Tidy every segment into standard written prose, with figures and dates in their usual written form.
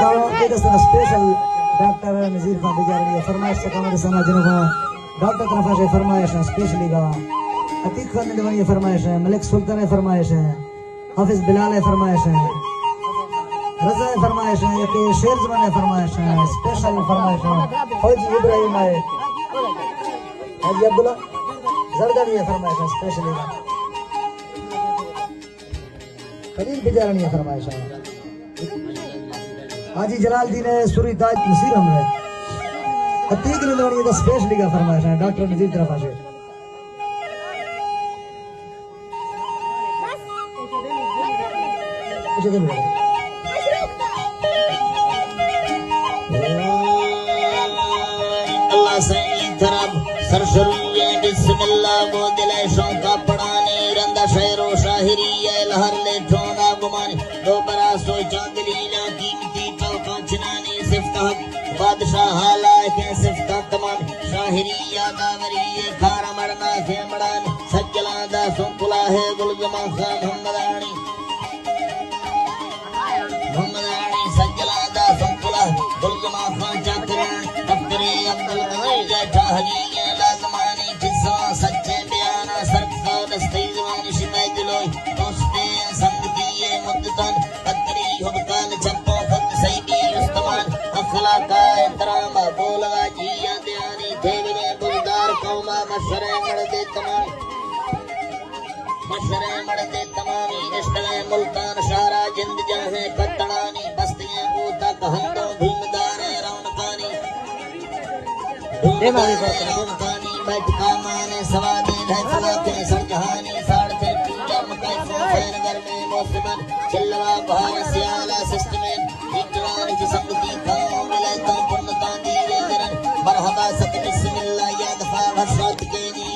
یہ دستنا special doctor Nazir Khan بجارنی فرمائش سے کامر سنا جنوں کو ڈاکٹر طرف سے فرمائش ہے اسپیشلی کا عتیق خان نے یہ فرمائش ہے ملک سلطان ہے فرمائش ہے حافظ بلال ہے فرمائش ہے رضا ہے فرمائش ہے کہ شیر زمان ہے فرمائش ہے اسپیشل فرمائش ہے فوجی ابراہیم ہے حاجی عبداللہ زرداری ہے فرمائش ہے اسپیشلی کا خلیل بجارنی ہے فرمائش ہے حاجی جلال دین سوری تاج نصیر احمد عتیق نے دونی کا اسپیشلی کا فرمائش ہے ڈاکٹر نذیر طرف سے اللہ سینی طرف سرشروع بسم اللہ کو دلے شوقہ پڑھانے رندہ شعر و شاہری لہر لے ٹھونا گمانی دو برا سوچا دلیلہ قیمتی چوکا چنانی صفتہ بادشاہ حالائے کے صفتہ تمام شاہری یاداوری کھارا مرنا کے مڑان سجلہ دا سنکلہ ہے گلزمان خان محمد آنی سجلہ دا سنکلہ گلزمان خان چاکران دفتری عبدالغنی جیٹھا حجیہ لازمانی جسا سچے بیانا سرکتا دستی زمان شمائی دلوئی دوستے سنگتی مدتان قدری حبکان چپو خود سیبی استمان اخلاقہ احترام بولگا جیہ دیانی تھیوی میں بلدار قومہ مشرے مردے تمام مشرے مردے تمامی اشتغے ملکان شارہ جند جاہیں کتنانی بستیاں بوتا کہندوں بھیمدارے رونکانی رونکانی بیٹھکا مانے سوادی دھیفلا کے سرجہانی ساڑھتے پوجا مکیفوں خیر گر میں موسمن چلوا بہار سیالہ سسٹمین اکران جسمتی کھاؤں ملیتا پنتان دیرے درن مرحبا ست بسم اللہ یادفا بھسرات کینی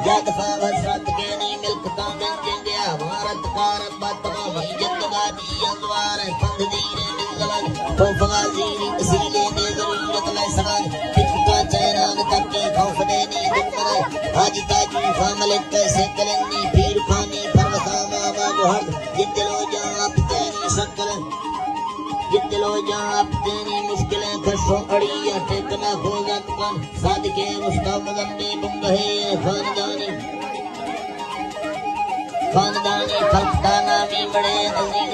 یادفا بھسرات کینی ملکتاں بنجیں گیا بھارت کارت بات تمامی جندگانی انزوار پند دیرے ملگلن خوفگا زیری اسیلے دے ضرورت لائے سگان فکر چہران تک کے خوف دینی دنمرے حاجی تاجو فاملک کیسے کلنی پیر خانی پروتا ماما گوھرد جدلو جہاں آپ تینی شکل جدلو جہاں آپ تینی مشکلیں کشو اڑی ٹیکنا کھوزت کن صادقے مستمدنی بنگہے خاندانی خاندانی خلقتانامی بڑے عزیز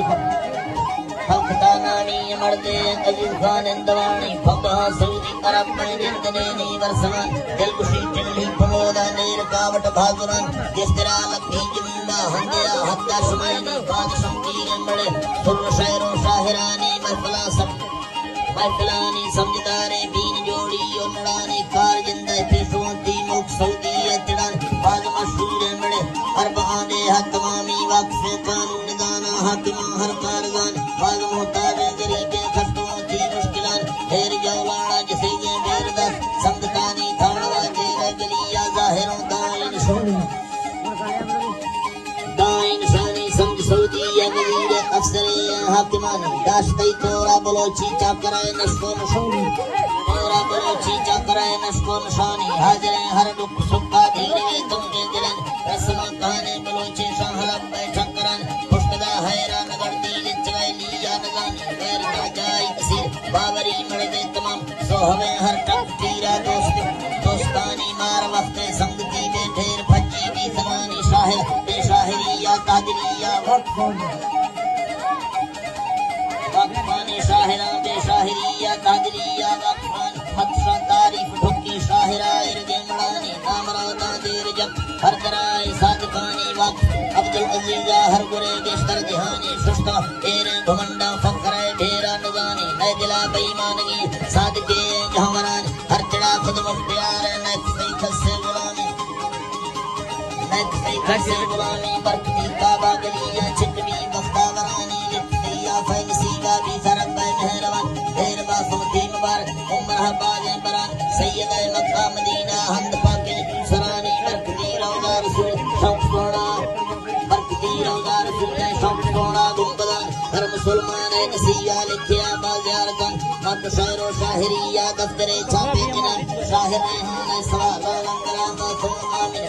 خلقتانامی مردے عزیز خان اندوانی فقہ سعودی عرب میں دندنینی ورسان دلکشی چلی پمودا نیر کاوٹ بھاگران جس طرح لکھی جملہ ہندیا حتی شمائنی بادشاہ تیرے بڑے سر شعر و شاہرانی محفلانی سمجھدارے بین جوڑی اور نڑانی کار جندہ پیشوانتی ملک سعودی اتڑان باز مشہور بڑے عرب آنے حتمامی وقف قانون دانا حاکمہ ہر کارگان باز محتاج غریب خستوانتی مشکلان دیر جولانا جسے یہ بیردست سمدتانی تھاڑوا جیر گلیا ظاہروں دائن شونی دائن شانی سمجھ سعودی وزیر افسر حاکمانی داشتی تورا بلوچی چاکرائے نشکو نشانی تورا بلوچی چاکرائے نشکو نشانی حاضریں ہر دکھ سکھا دھیرے تم کے دلن رسمہ کہانے بلوچی شاہلب بیٹھا کرن پشتدہ حیران گردی لچوائے لیا نظانی غیر کا جائی کسیر باوری مردے تمام سوہویں ہر ٹک تیرا دوستانی مار وقت سنگتی بے ڈھیر پھچی بھی زمانی شاہر بے شاہری یا قادری یا وقفانی شاہران بے شاہری یا قادری یا وقفان مدشان تعریف ٹھکی شاہرہ ارگے مڑانی نامرادہ دیر جب ہر کرائے صادقانی وقف عبدالعزیزہ ہر گرے بیشتر جہانی ششتہ ایرے گھمنڈا فقرے بھیرا نگانی نئے دلا بیمانگی صادقے جہورانی ہر چڑا خود مختیار نیت سیکھت سے غلامی نیت سیکھت سے غلامی برکتی کعبہ گلیہ چھٹوی مختاورانی لطفی آفہ نسیبہ بھی فرق بے مہروان دیر بافمتی مبارک عمرہ باجیں بران سید مکہ مدینہ حمد پاکے دوسرانی برکتی روضہ رسول شوق سوڑا برکتی روضہ رسول شوق سوڑا گنبدان ہر مسلمان نسیہ لکھیا بازیارکن مک شعر و شاہریہ دفتر چھاپے جنان شاہر رہانے سوال لنگرہ مفہوم آمین